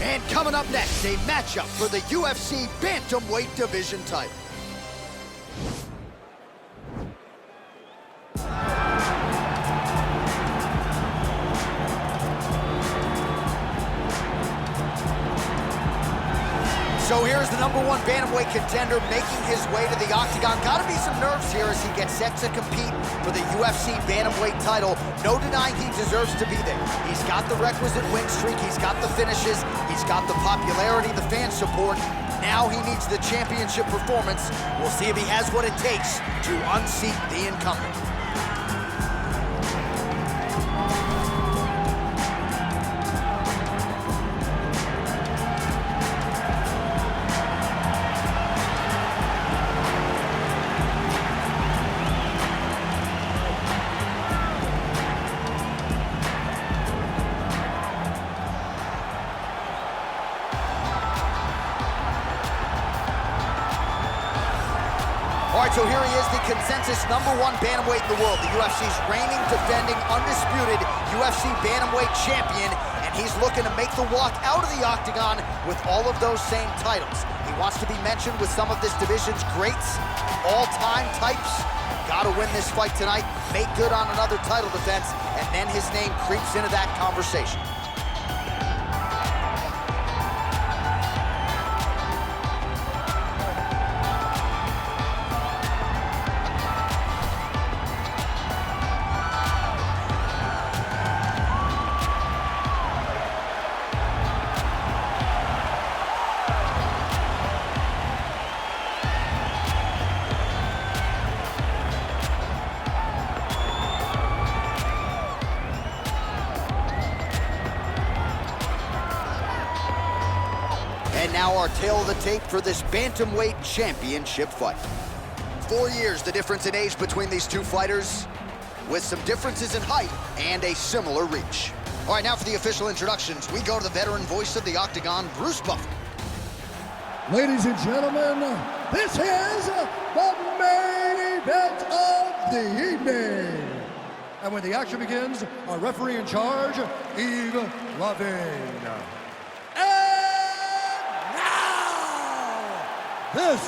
And coming up next, a matchup for the UFC Bantamweight Division title. So here's the #1 bantamweight contender making his way to the octagon. Gotta be some nerves here as he gets set to compete for the UFC bantamweight title. No denying he deserves to be there. He's got the requisite win streak, he's got the finishes, he's got the popularity, the fan support. Now he needs the championship performance. We'll see if he has what it takes to unseat the incumbent. All right, so here he is, the consensus #1 bantamweight in the world, the UFC's reigning, defending, undisputed UFC bantamweight champion, and he's looking to make the walk out of the octagon with all of those same titles. He wants to be mentioned with some of this division's greats, all-time types. Gotta win this fight tonight, make good on another title defense, and then his name creeps into that conversation. And now our tail of the tape for this bantamweight championship fight. 4 years the difference in age between these two fighters, with some differences in height and a similar reach. All right, now for the official introductions, we go to the veteran voice of the octagon, Bruce Buffer. Ladies and gentlemen, this is the main event of the evening. And when the action begins, our referee in charge, Yves Lavigne. This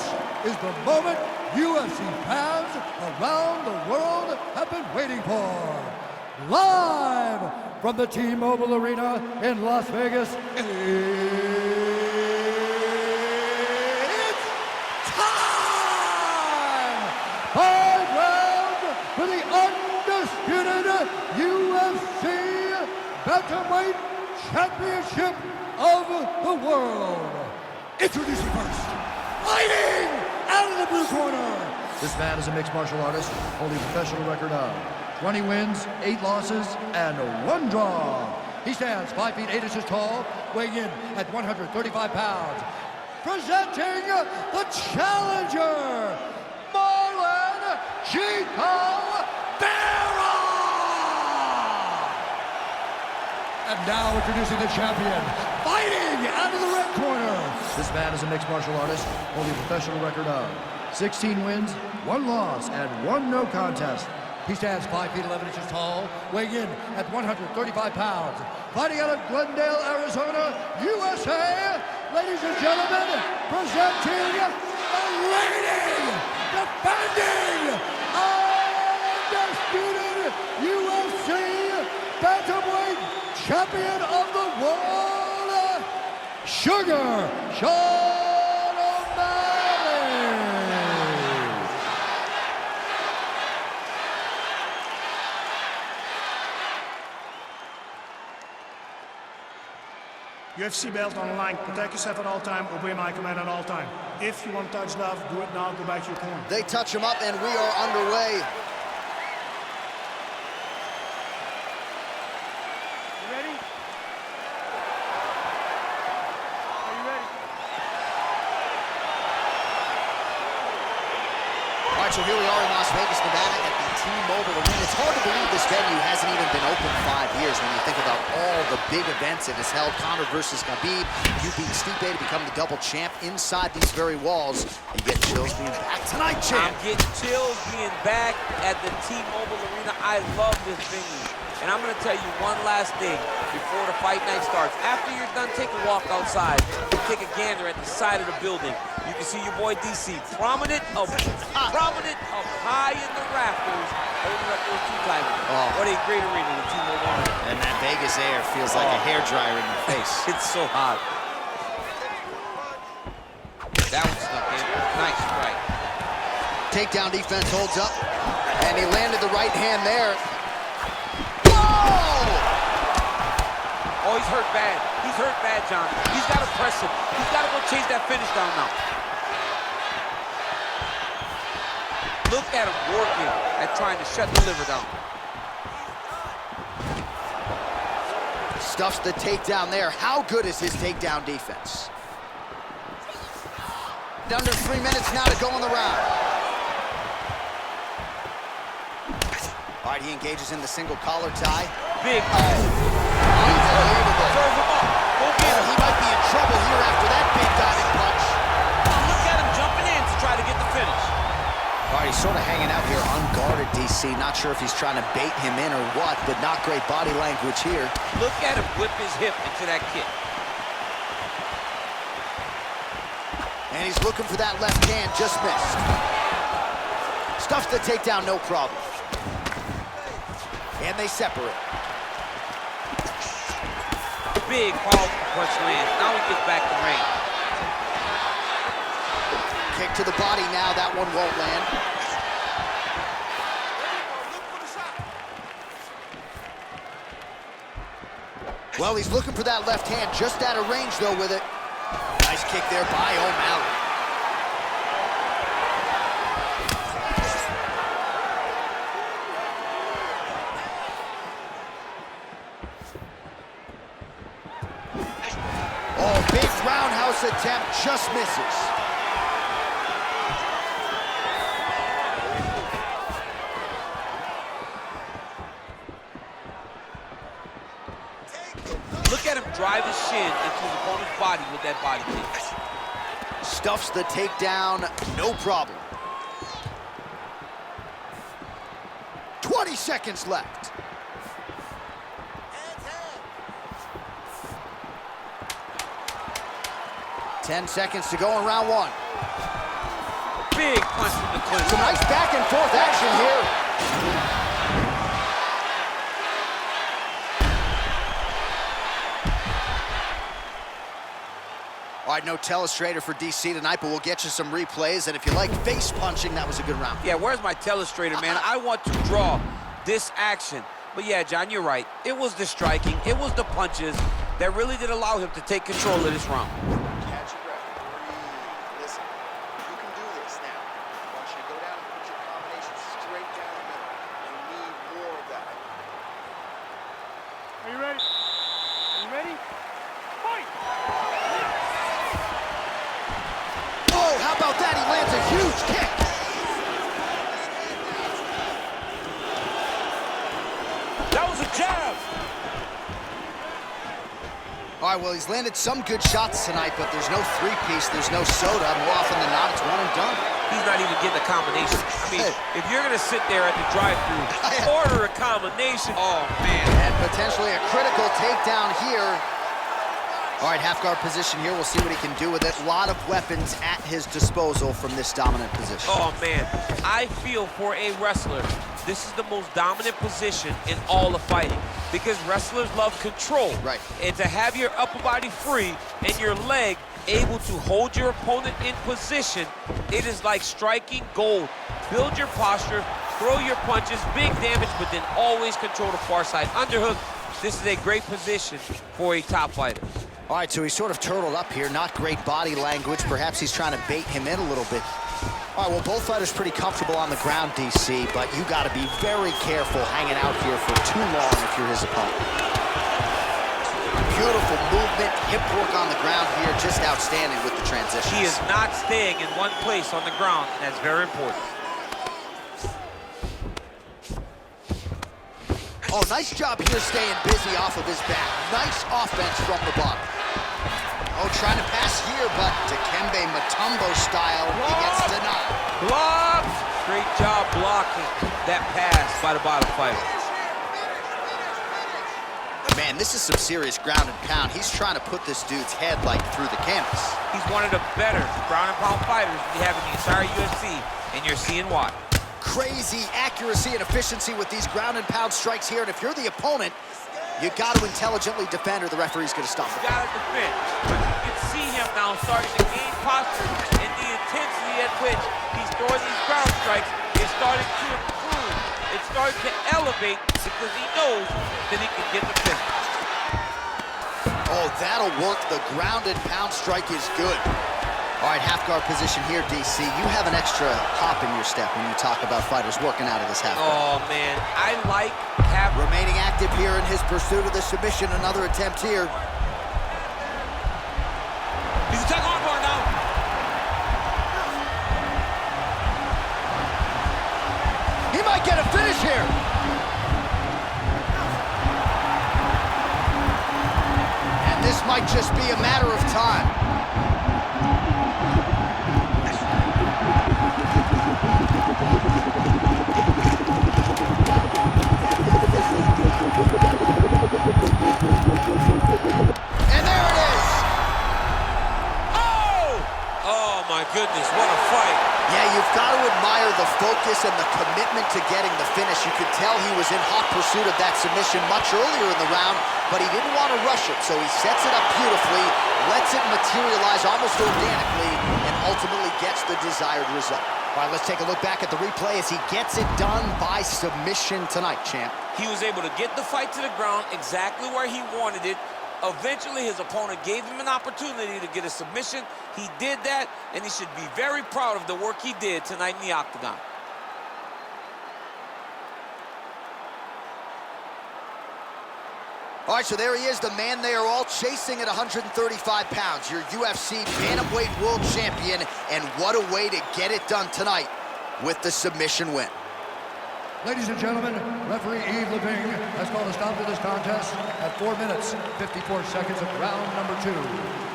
is the moment UFC fans around the world have been waiting for. Live from the T-Mobile Arena in Las Vegas, it's time! 5 rounds for the undisputed UFC Bantamweight Championship of the world. Introducing first, fighting out of the blue corner. This man is a mixed martial artist, holding a professional record of 20 wins, 8 losses, and 1 draw. He stands 5 feet 8 inches tall, weighing in at 135 pounds. Presenting the challenger, Marlon VERA. And now introducing the champion, fighting out of the red corner. This man is a mixed martial artist, holding a professional record of 16 wins, 1 loss, and 1 no contest. He stands 5 feet 11 inches tall, weighing in at 135 pounds. Fighting out of Glendale, Arizona, USA, ladies and gentlemen, presenting the reigning, defending, undisputed UFC Bantamweight Champion of the world, Sugar Sean O'Malley. UFC belt on the line. Protect yourself at all time. Obey my command at all time. If you want to touch love, do it now. Go back to your corner. They touch him up, and we are underway. So here we are in Las Vegas, Nevada at the T-Mobile Arena. It's hard to believe this venue hasn't even been open 5 years when you think about all the big events it has held. Conor versus Khabib, you beat Stipe to become the double champ inside these very walls. You get chills being back tonight, champ. I'm getting chills being back at the T-Mobile Arena. I love this venue. And I'm going to tell you one last thing. before the fight night starts. After you're done, take a walk outside. Take a gander at the side of the building. You can see your boy DC prominent up high in the rafters, holding up those two-timers. What a great arena, the T-Mobile Arena. And that Vegas air feels like a hairdryer in your face. It's so hot. That one snuck in. Nice strike. Takedown defense holds up, and he landed the right hand there. Oh! Oh, he's hurt bad. He's hurt bad, John. He's got to press him. He's got to go chase that finish down now. Look at him working at trying to shut the liver down. Stuffs the takedown there. How good is his takedown defense? Under 3 minutes now to go in the round. All right, he engages in the single collar tie. Big. Unbelievable. Serve him up. Go get him. He might be in trouble here after that big diving punch. Look at him jumping in to try to get the finish. All right, he's sort of hanging out here unguarded, DC. Not sure if he's trying to bait him in or what, but not great body language here. Look at him whip his hip into that kick. And he's looking for that left hand, just missed. Stuffs the takedown, no problem. And they separate. Big powerful punch lands. Now he gets back to range. Kick to the body now, that one won't land. Well, he's looking for that left hand, just out of range though with it. Nice kick there by O'Malley. Oh, big roundhouse attempt, just misses. Look at him drive his shin into his opponent's body with that body kick. Stuffs the takedown, no problem. 20 seconds left. Ten seconds to go in round one. Big punch from the clinch. Some nice back and forth action here. All right, no telestrator for DC tonight, but we'll get you some replays. And if you like face punching, that was a good round. Yeah, where's my telestrator, man? I want to draw this action. But yeah, John, you're right. It was the striking, it was the punches that really did allow him to take control of this round. Catch your breath. Breathe. Listen, you can do this now. I want you to go down and put your combination straight down the middle. You need more of that. Are you ready? Are you ready? Fight! Oh, how about that? He lands a huge kick. That was a jab. All right, well, he's landed some good shots tonight, but there's no three-piece, there's no soda. More often than not, it's one and done. He's not even getting a combination. I mean, if you're going to sit there at the drive-thru, order a combination. Oh, man. And potentially a critical takedown here. All right, half guard position here. We'll see what he can do with it. A lot of weapons at his disposal from this dominant position. Oh, man. I feel for a wrestler, this is the most dominant position in all of fighting because wrestlers love control. Right. And to have your upper body free and your leg able to hold your opponent in position, it is like striking gold. Build your posture, throw your punches, big damage, but then always control the far side. Underhook, this is a great position for a top fighter. All right, so he's sort of turtled up here. Not great body language. Perhaps he's trying to bait him in a little bit. All right, well, both fighters pretty comfortable on the ground, DC, but you got to be very careful hanging out here for too long if you're his opponent. Beautiful movement, hip work on the ground here, just outstanding with the transitions. He is not staying in one place on the ground, and that's very important. Oh, nice job here staying busy off of his back. Nice offense from the bottom. Oh, trying to pass here, but Dikembe Mutombo style, he gets denied. Block! Great job blocking that pass by the bottom fighter. Man, this is some serious ground and pound. He's trying to put this dude's head like through the canvas. He's one of the better ground and pound fighters we have in the entire UFC, and you're seeing why. Crazy accuracy and efficiency with these ground and pound strikes here, and if you're the opponent, you got to intelligently defend or the referee's going to stop it. You got to defend. But you can see him now starting to gain posture, and the intensity at which he's throwing these ground strikes is starting to improve. It's starting to elevate because he knows that he can get the finish. Oh, that'll work. The ground and pound strike is good. All right, half guard position here, DC. You have an extra hop in your step when you talk about fighters working out of this half guard. Oh, man, I like having... Remaining active here in his pursuit of the submission. Another attempt here. He's attacking on bar now. He might get a finish here. And this might just be a matter of time. And there it is. Oh, my goodness, what a fight. Yeah, you've got to admire the focus and the commitment to getting the finish. You could tell he was in hot pursuit of that submission much earlier in the round, but he didn't want to rush it, so he sets it up beautifully, lets it materialize almost organically, and ultimately gets the desired result. All right, let's take a look back at the replay as he gets it done by submission tonight, champ. He was able to get the fight to the ground exactly where he wanted it. Eventually, his opponent gave him an opportunity to get a submission. He did that, and he should be very proud of the work he did tonight in the octagon. All right, so there he is, the man they are all chasing at 135 pounds, your UFC bantamweight world champion, and what a way to get it done tonight with the submission win. Ladies and gentlemen, referee Yves Leving has called a stop to this contest at 4 minutes, 54 seconds of round number 2.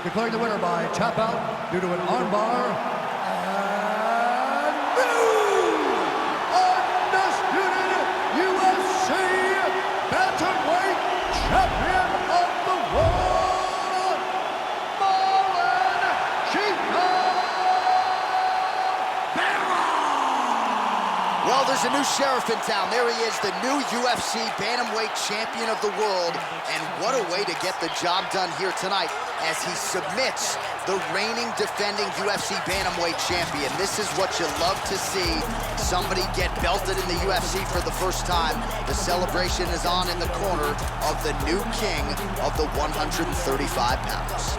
Declaring the winner by tap out due to an armbar, and new undisputed UFC bantamweight champion of the world, Marlon VERA! Well, there's a new sheriff in town. There he is, the new UFC bantamweight champion of the world. And what a way to get the job done here tonight as he submits the reigning defending UFC bantamweight champion. This is what you love to see. Somebody get belted in the UFC for the first time. The celebration is on in the corner of the new king of the 135 pounds.